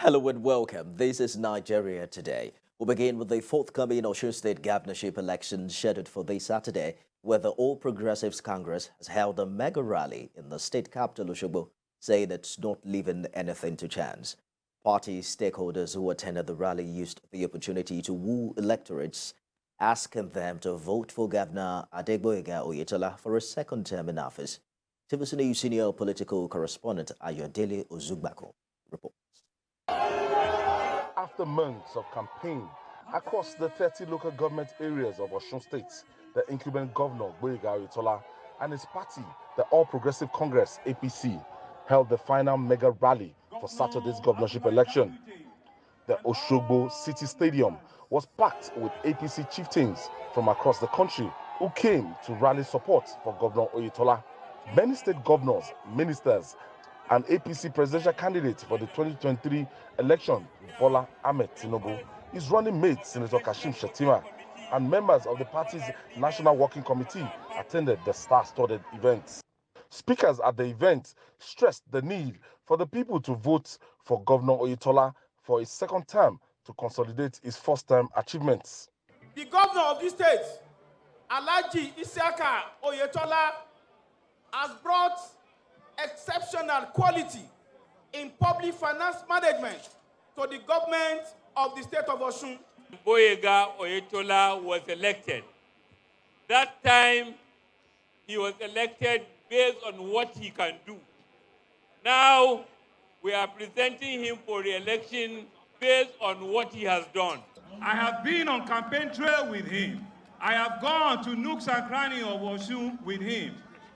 Hello and welcome. This is Nigeria Today. We'll begin with the forthcoming Osun State Governorship election scheduled for this Saturday, where the All Progressives Congress has held a mega rally in the state capital, Osogbo, saying it's not leaving anything to chance. Party stakeholders who attended the rally used the opportunity to woo electorates, asking them to vote for Governor Agog Oyetola for a second term in office. TVC News senior political correspondent Oyetola Osogbo reports. After months of campaign across the 30 local government areas of Osun State, the incumbent governor Oyetola and his party, the All Progressive Congress (APC), held the final mega rally for Saturday's governorship election. The Osogbo City Stadium was packed with APC chieftains from across the country who came to rally support for Governor Oyetola. Many state governors, ministers, and APC presidential candidate for the 2023 election, Bola Ahmed Tinubu, his running mate, Senator Kashim Shettima, and members of the party's National Working Committee attended the star-studded event. Speakers at the event stressed the need for the people to vote for Governor Oyetola for his second term to consolidate his first-term achievements. The governor of this state, Alhaji Isiaka Oyetola, has brought exceptional quality in public finance management to the government of the state of Osun. Oyetola was elected. That time, he was elected based on what he can do. Now, we are presenting him for re-election based on what he has done. I have been on campaign trail with him. I have gone to nooks and crannies of Osun with him.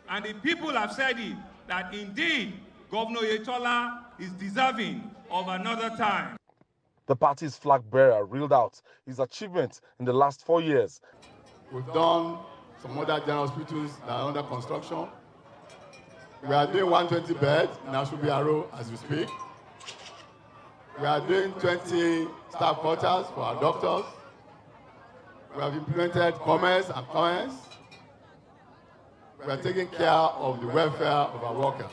And the people have said it, that indeed Governor Oyetola is deserving of another time. The party's flag bearer reeled out his achievements in the last 4 years. We've done some other general hospitals that are under construction. We are doing 120 beds in ASUU as we speak. We are doing 20 staff quarters for our doctors. We have implemented commerce and commerce. We are taking care of the welfare of our workers.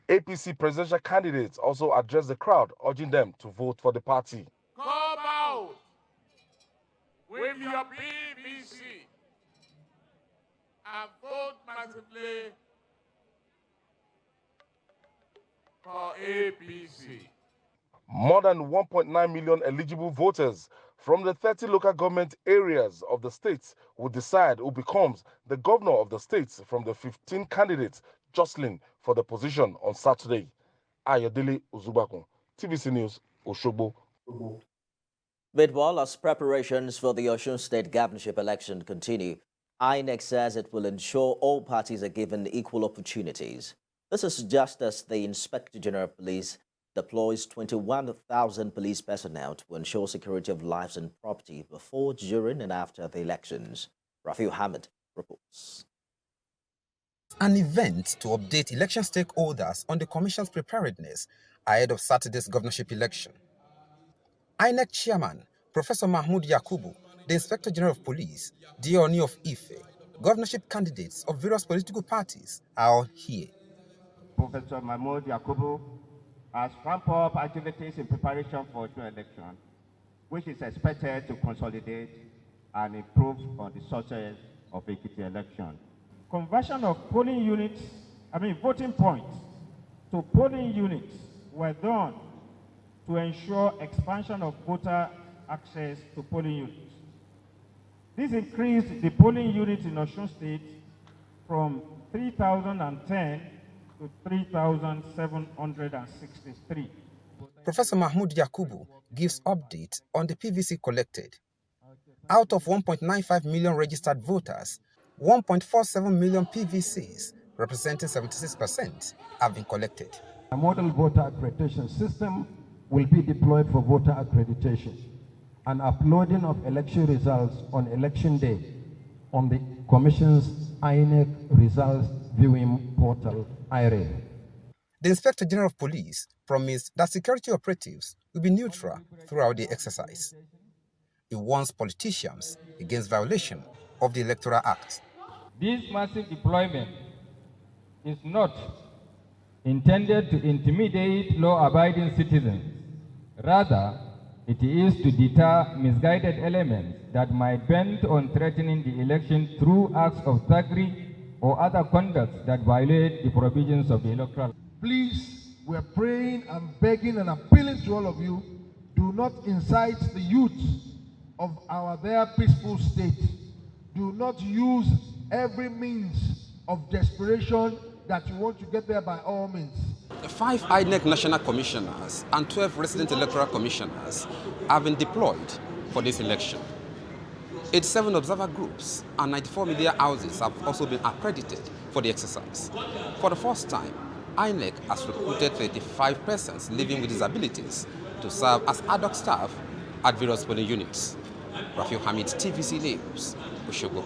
APC presidential candidates also addressed the crowd, urging them to vote for the party. Come out with your PVC and vote massively for APC. More than 1.9 million eligible voters from the 30 local government areas of the state will decide who becomes the governor of the state from the 15 candidates jostling for the position on Saturday. Oyetola Osogbo, TVC News, Osogbo. Meanwhile, as preparations for the Osun State governorship election continue, INEC says it will ensure all parties are given equal opportunities. This is just as the Inspector General of Police deploys 21,000 police personnel to ensure security of lives and property before, during, and after the elections. Rafiu Hamid reports. An event to update election stakeholders on the Commission's preparedness ahead of Saturday's governorship election. INEC Chairman Professor Mahmood Yakubu, the Inspector General of Police, the Oni of Ife, governorship candidates of various political parties are all here. Professor Mahmood Yakubu has ramped up activities in preparation for the election, which is expected to consolidate and improve on the success of the election. Conversion of voting points to polling units were done to ensure expansion of voter access to polling units. This increased the polling units in Osun State from 3,010 to 3,763. Professor Mahmood Yakubu gives update on the PVC collected. Out of 1.95 million registered voters, 1.47 million PVCs, representing 76%, have been collected. A model voter accreditation system will be deployed for voter accreditation and uploading of election results on election day on the Commission's INEC results viewing portal, IRE. The Inspector General of Police promised that security operatives will be neutral throughout the exercise. He warns politicians against violation of the Electoral Act. This massive deployment is not intended to intimidate law-abiding citizens, Rather, it is to deter misguided elements that might bend on threatening the election through acts of thuggery or other conduct that violate the provisions of the electoral. Please, we're praying and begging and appealing to all of you, do not incite the youth of our there peaceful state. Do not use every means of desperation that you want to get there by all means. 5 INEC national commissioners and 12 resident electoral commissioners have been deployed for this election. 87 observer groups and 94 media houses have also been accredited for the exercise. For the first time, INEC has recruited 35 persons living with disabilities to serve as ad hoc staff at various polling units. Rafiu Hamid, TVC News, Osogbo.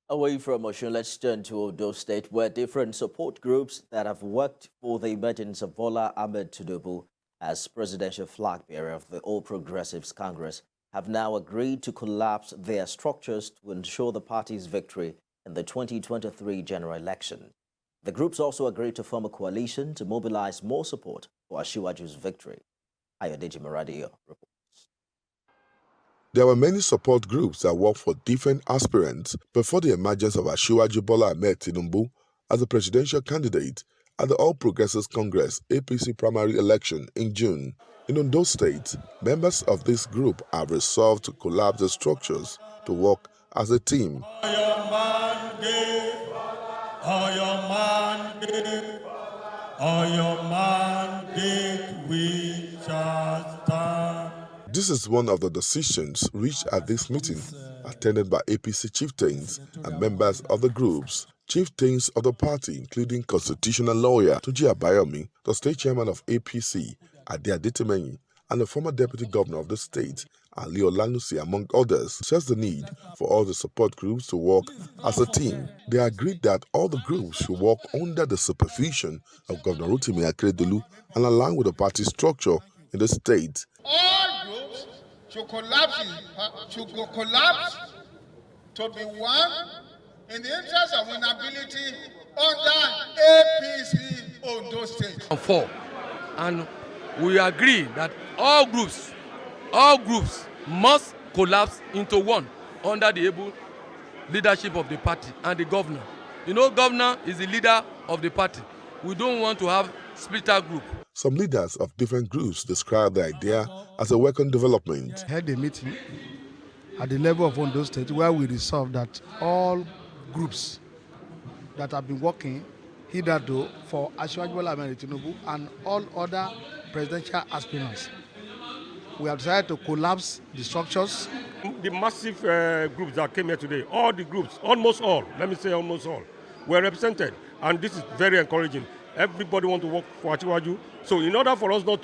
Away from Osun, let's turn to Ondo State, where different support groups that have worked for the emergence of Bola Ahmed Tinubu as presidential flag bearer of the All Progressives Congress have now agreed to collapse their structures to ensure the party's victory in the 2023 general election. The groups also agreed to form a coalition to mobilize more support for Asiwaju's victory. Ayodeji Maradio reports. There were many support groups that worked for different aspirants before the emergence of Asiwaju Bola Ahmed Tinubu as a presidential candidate at the All Progressives Congress APC primary election in June. In Ondo State, members of this group have resolved to collapse the structures to work as a team. We shall stand. This is one of the decisions reached at this meeting, attended by APC chieftains and members of the groups. Chieftains of the party, including constitutional lawyer Tunji Abayomi, the state chairman of APC, Ade Adetimehin, and the former deputy governor of the state, Ali Olanusi, among others, says the need for all the support groups to work as a team. They agreed that all the groups should work under the supervision of Governor Rotimi Akeredolu and align with the party structure in the state. All groups should collapse to be one in the interest of winnability under APC Ondo State. And we agree that all groups must collapse into one under the able leadership of the party and the governor. You know, governor is the leader of the party. We don't want to have splitter group. Some leaders of different groups describe the idea as a welcome development. I had a meeting at the level of Ondo State where we resolved that all groups that have been working hitherto for Asiwaju Bola Ahmed Tinubu and all other presidential aspirants, we have decided to collapse the structures. The massive groups that came here today, all the groups, almost all, let me say almost all, were represented, and this is very encouraging. Everybody wants to work for Asiwaju. So in order for us not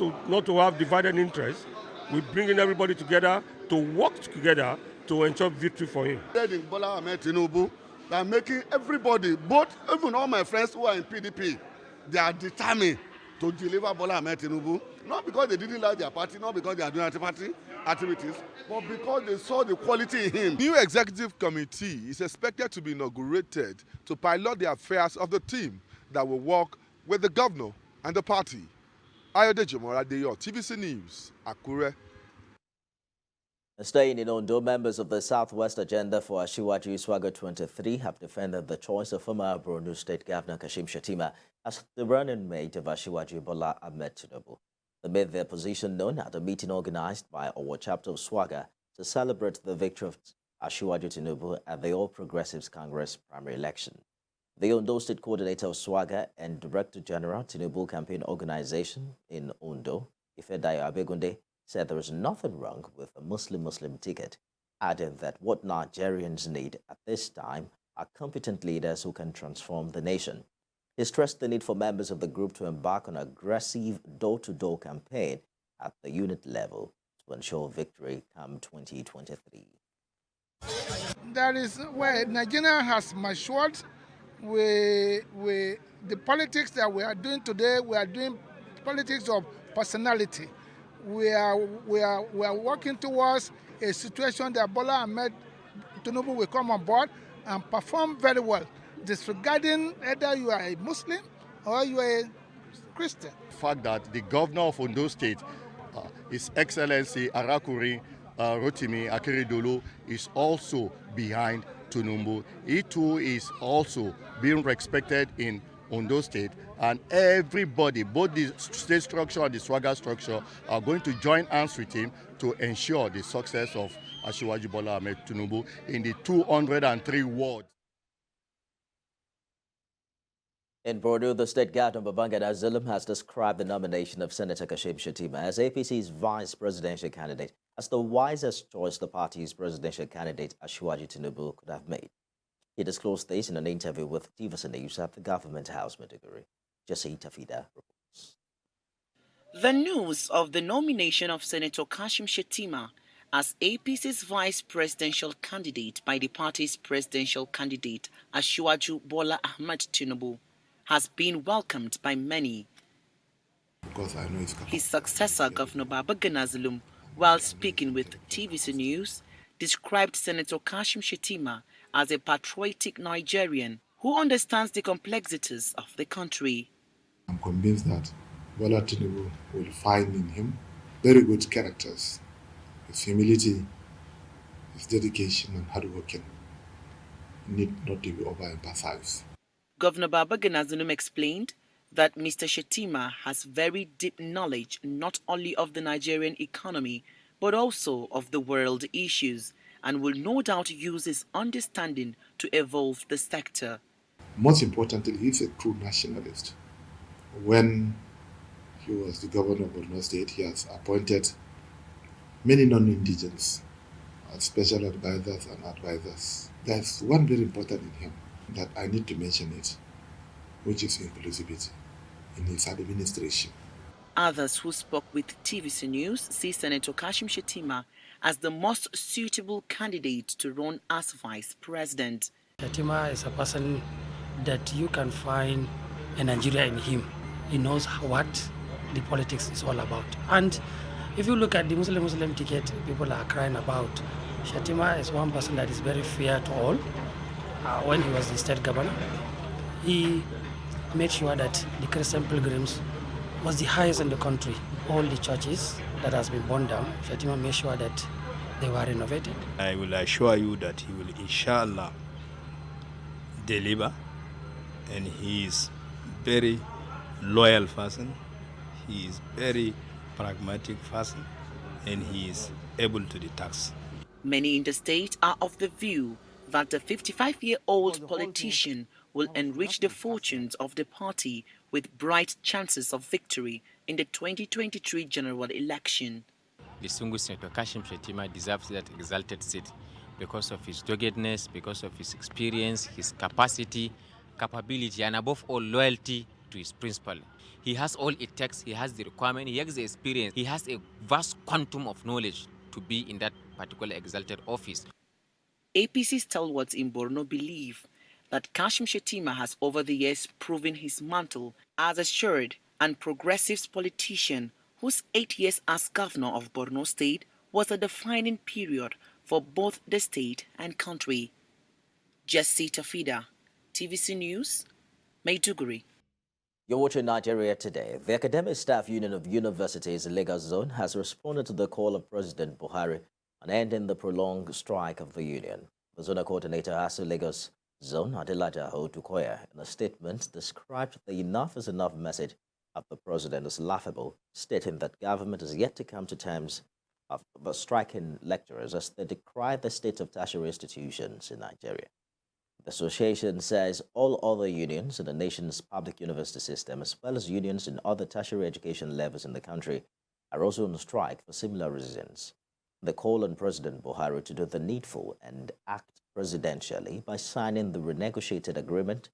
to have divided interests, we bring in everybody together to work together to ensure victory for him. Bola Ahmed Tinubu, they are making everybody, even all my friends who are in PDP, they are determined to deliver Bola Ahmed Tinubu, not because they didn't like their party, not because they are doing anti-party activities, but because they saw the quality in him. New executive committee is expected to be inaugurated to pilot the affairs of the team that will work with the governor and the party. Ayodeji Maradio, TVC News, Akure. Staying in Ondo, members of the Southwest Agenda for Asiwaju Swaga 23 have defended the choice of former Borno State Governor Kashim Shettima as the running mate of Asiwaju Bola Ahmed Tinubu. They made their position known at a meeting organized by our chapter of Swaga to celebrate the victory of Asiwaju Tinubu at the All Progressives Congress primary election. The Ondo State Coordinator of Swaga and Director General Tinubu Campaign Organization in Ondo, Ifedayo Abegunde, said there is nothing wrong with a Muslim-Muslim ticket, adding that what Nigerians need at this time are competent leaders who can transform the nation. He stressed the need for members of the group to embark on an aggressive door-to-door campaign at the unit level to ensure victory come 2023. There is where Nigeria has matured. The politics that we are doing today, we are doing politics of personality. We are working towards a situation that Bola Ahmed Tinubu will come on board and perform very well, disregarding either you are a Muslim or you are a Christian. The fact that the governor of Ondo State His Excellency Arakuri Rotimi Akeredolu is also behind Tinubu. He too is also being respected in Ondo State, and everybody, both the state structure and the swagger structure, are going to join hands with him to ensure the success of Asiwaju Bola Ahmed Tinubu in the 203 wards. In Bordeaux, the state governor Babangida Zulum has described the nomination of Senator Kashim Shettima as APC's vice presidential candidate as the wisest choice the party's presidential candidate Asiwaju Tinubu could have made. He disclosed this in an interview with TVC News at the Government House, Maiduguri. Jesse Tafida reports. The news of the nomination of Senator Kashim Shettima as APC's vice presidential candidate by the party's presidential candidate Asiwaju Bola Ahmed Tinubu has been welcomed by many. Because I know his successor, Governor Babangida Zulum, while speaking with TVC News, described Senator Kashim Shettima as a patriotic Nigerian who understands the complexities of the country. I'm convinced that Bola Tinubu will find in him very good characters. His humility, his dedication and hard working need not to be overemphasized. Governor Babangida Zulum explained that Mr. Shettima has very deep knowledge not only of the Nigerian economy but also of the world issues, and will no doubt use his understanding to evolve the sector. Most importantly, he's a true nationalist. When he was the governor of Borno State, he has appointed many non-indigents as special advisors and advisors. There's one very important in him that I need to mention it, which is inclusivity in his administration. Others who spoke with TVC News see Senator Kashim Shettima as the most suitable candidate to run as vice president. Shettima is a person that you can find a Nigeria in him. He knows what the politics is all about. And if you look at the Muslim ticket people are crying about, Shettima is one person that is very fair to all. When he was the state governor, he made sure that the Christian pilgrims was the highest in the country. All the churches that has been burned down, Shettima made sure that they were renovated. I will assure you that he will inshallah deliver, and he is very loyal person, he is very pragmatic person, and he is able to the task. Many in the state are of the view that the 55-year-old politician will enrich the fortunes of the party with bright chances of victory in the 2023 general election. Distinguished Senator Kashim Shettima deserves that exalted seat because of his doggedness, because of his experience, his capacity, capability, and above all, loyalty to his principle. He has all it takes, he has the requirement, he has the experience, he has a vast quantum of knowledge to be in that particular exalted office. APC stalwarts in Borno believe that Kashim Shettima has over the years proven his mantle as a assured and progressive politician whose 8 years as governor of Borno State was a defining period for both the state and country. Jesse Tafida, TVC News, Maiduguri. You're watching Nigeria Today. The Academic Staff Union of Universities Lagos Zone has responded to the call of President Buhari on ending the prolonged strike of the union. The zonal coordinator ASUU Lagos Zone, Adelaja Odukoya, in a statement described the enough is enough message of the president as laughable, stating that government is yet to come to terms of striking lecturers as they decry the state of tertiary institutions in Nigeria. The association says all other unions in the nation's public university system, as well as unions in other tertiary education levels in the country, are also on strike for similar reasons. They call on President Buhari to do the needful and act presidentially by signing the renegotiated agreement,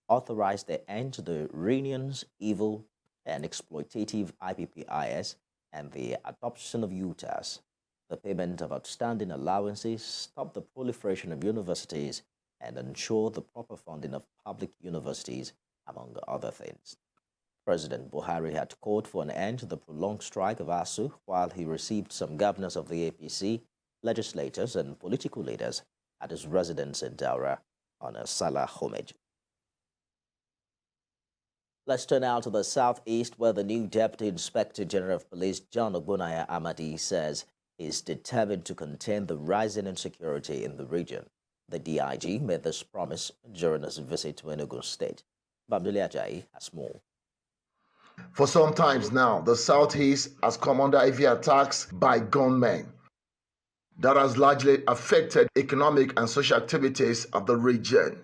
authorize the end to the Reunion's evil and exploitative IPPIS, and the adoption of UTAS, the payment of outstanding allowances, stop the proliferation of universities, and ensure the proper funding of public universities, among other things. President Buhari had called for an end to the prolonged strike of ASUU while he received some governors of the APC, legislators, and political leaders at his residence in Daura on a Salah homage. Let's turn now to the southeast, where the new Deputy Inspector General of Police, John Ogbonaya Amadi, says he's determined to contain the rising insecurity in the region. The DIG made this promise during his visit to Enugu State. Bamdele Ajayi has more. For some times now, the southeast has come under heavy attacks by gunmen. That has largely affected economic and social activities of the region.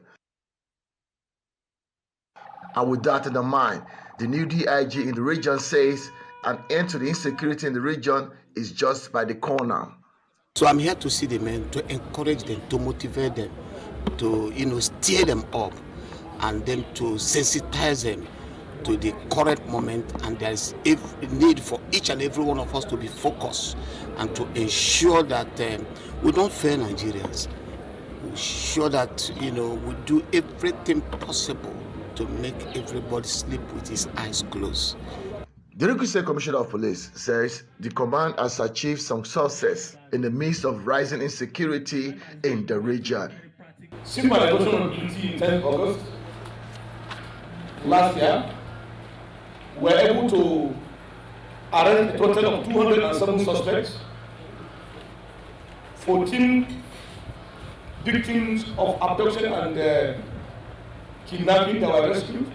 And with that in mind, the new DIG in the region says an end to the insecurity in the region is just by the corner. So I'm here to see the men, to encourage them, to motivate them, to steer them up, and then to sensitize them to the current moment. And there is a need for each and every one of us to be focused and to ensure that we don't fail Nigerians. We ensure that we do everything possible to make everybody sleep with his eyes closed. The Enugu State Commissioner of Police says the command has achieved some success in the midst of rising insecurity in the region. Since my election on duty in 10th August last year, we were able to arrest a total of 207 suspects, 14 victims of abduction and kidnapping that were rescued,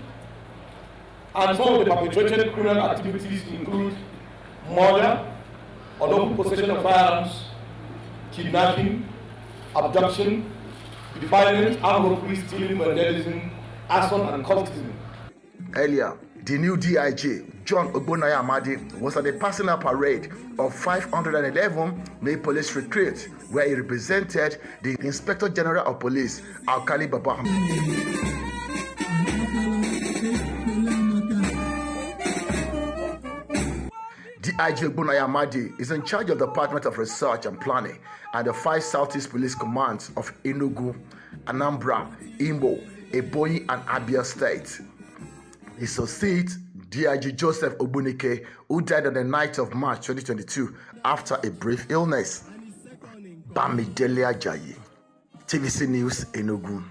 and some of the perpetrated criminal activities include murder, unlawful possession of firearms, kidnapping, abduction, violence, armed robbery, stealing, vandalism, arson, and cultism. Earlier, the new DIG, John Ogbonaya Amadi, was at the personal parade of 511 May Police recruits, where he represented the Inspector General of Police, Alkali Baba. DIG Ogbonaya Amadi is in charge of the Department of Research and Planning and the 5 Southeast Police Commands of Enugu, Anambra, Imo, Ebonyi, and Abia States. He succeeds DIG Joseph Ogbunike, who died on the night of March 2022 after a brief illness. Bamidele Ajayi, TVC News, Enugu.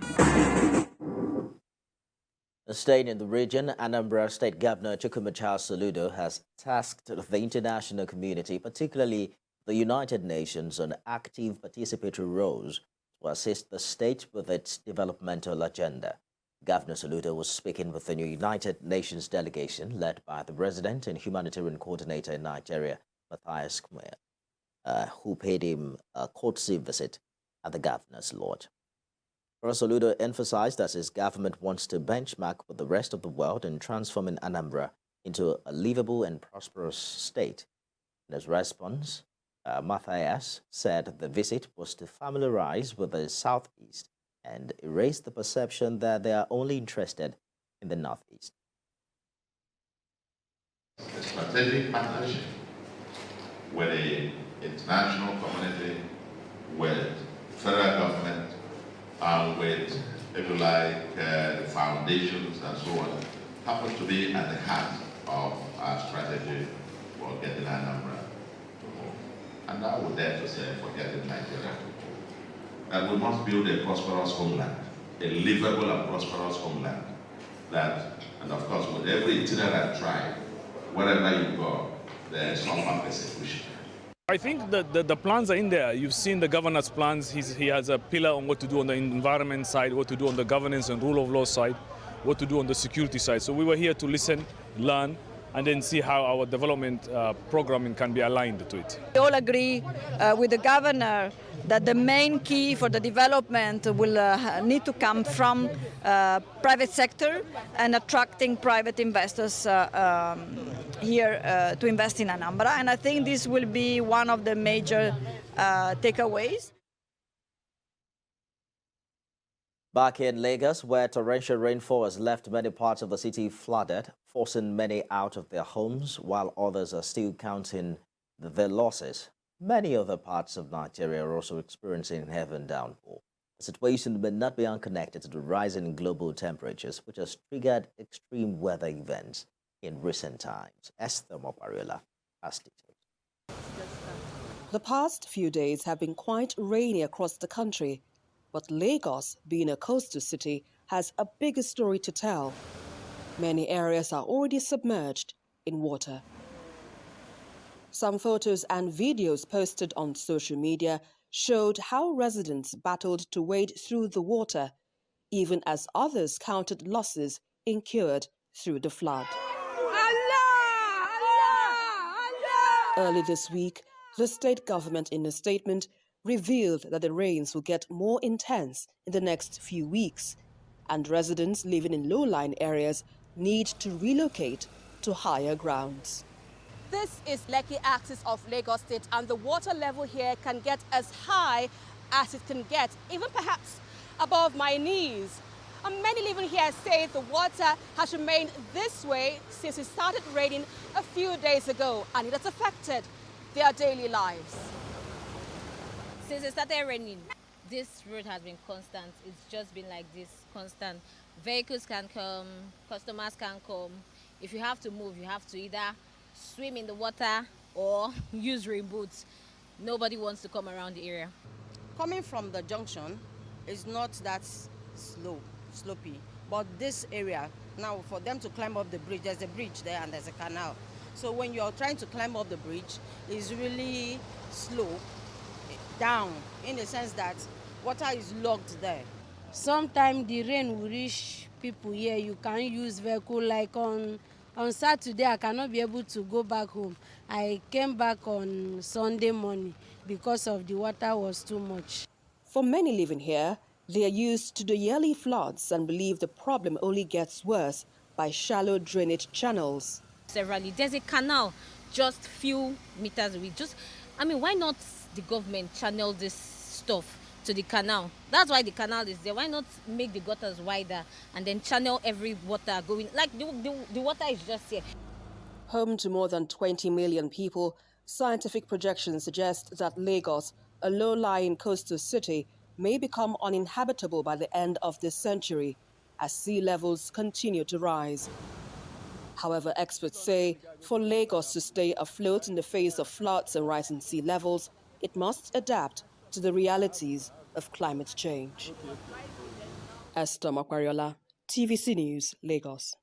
Staying in the region, Anambra State Governor Chukwuemeka Soludo has tasked the international community, particularly the United Nations, on active participatory roles to assist the state with its developmental agenda. Governor Soludo was speaking with the new United Nations delegation led by the President and Humanitarian Coordinator in Nigeria, Matthias Kumwe, who paid him a courtesy visit at the Governor's Lodge. Soludo emphasized that his government wants to benchmark with the rest of the world in transforming Anambra into a livable and prosperous state. In his response, Matthias said the visit was to familiarize with the Southeast and erase the perception that they are only interested in the Northeast. A strategic partnership with the international community, with federal government, and with, if you like, the foundations and so on, happens to be at the heart of our strategy for getting Anambra to move. And I would dare to say for getting Nigeria to move. And we must build a prosperous homeland, a livable and prosperous homeland. That, and of course, with every itinerant tribe, wherever you go, there is some persecution. I think that the plans are in there. You've seen the governor's plans. He has a pillar on what to do on the environment side, what to do on the governance and rule of law side, what to do on the security side. So we were here to listen, learn, and then see how our development programming can be aligned to it. We all agree with the governor that the main key for the development will need to come from private sector and attracting private investors here to invest in Anambra. And I think this will be one of the major takeaways. Back in Lagos, where torrential rainfall has left many parts of the city flooded, forcing many out of their homes, while others are still counting their losses. Many other parts of Nigeria are also experiencing heavy downpour. The situation may not be unconnected to the rise in global temperatures, which has triggered extreme weather events in recent times. Esther Mopariola has details. The past few days have been quite rainy across the country, but Lagos, being a coastal city, has a bigger story to tell. Many areas are already submerged in water. Some photos and videos posted on social media showed how residents battled to wade through the water, even as others counted losses incurred through the flood. Early this week, the state government, in a statement, revealed that the rains will get more intense in the next few weeks, and residents living in low-lying areas need to relocate to higher grounds. This is Lekki axis of Lagos State, and the water level here can get as high as it can get, even perhaps above my knees. And many living here say the water has remained this way since it started raining a few days ago, and it has affected their daily lives. Since it started raining, this road has been constant. It's just been like this, constant. Vehicles can come, customers can come. If you have to move, you have to either swim in the water or use rain boots. Nobody wants to come around the area. Coming from the junction is not that slopey, but this area, now for them to climb up the bridge, there's a bridge there and there's a canal. So when you're trying to climb up the bridge, it's really slow down, in the sense that water is locked there. Sometimes the rain will reach people here. You can't use vehicle. Like on Saturday, I cannot be able to go back home. I came back on Sunday morning because of the water was too much. For many living here, they are used to the yearly floods and believe the problem only gets worse by shallow drainage channels. Severally, there's a canal just few meters away. Why not the government channel this stuff to the canal? That's why the canal is there. Why not make the gutters wider and then channel every water going? Like the water is just here. Home to more than 20 million people, scientific projections suggest that Lagos, a low-lying coastal city, may become uninhabitable by the end of this century as sea levels continue to rise. However, experts say for Lagos to stay afloat in the face of floods and rising sea levels, it must adapt to the realities of climate change. Esther Makwariola, TVC News, Lagos.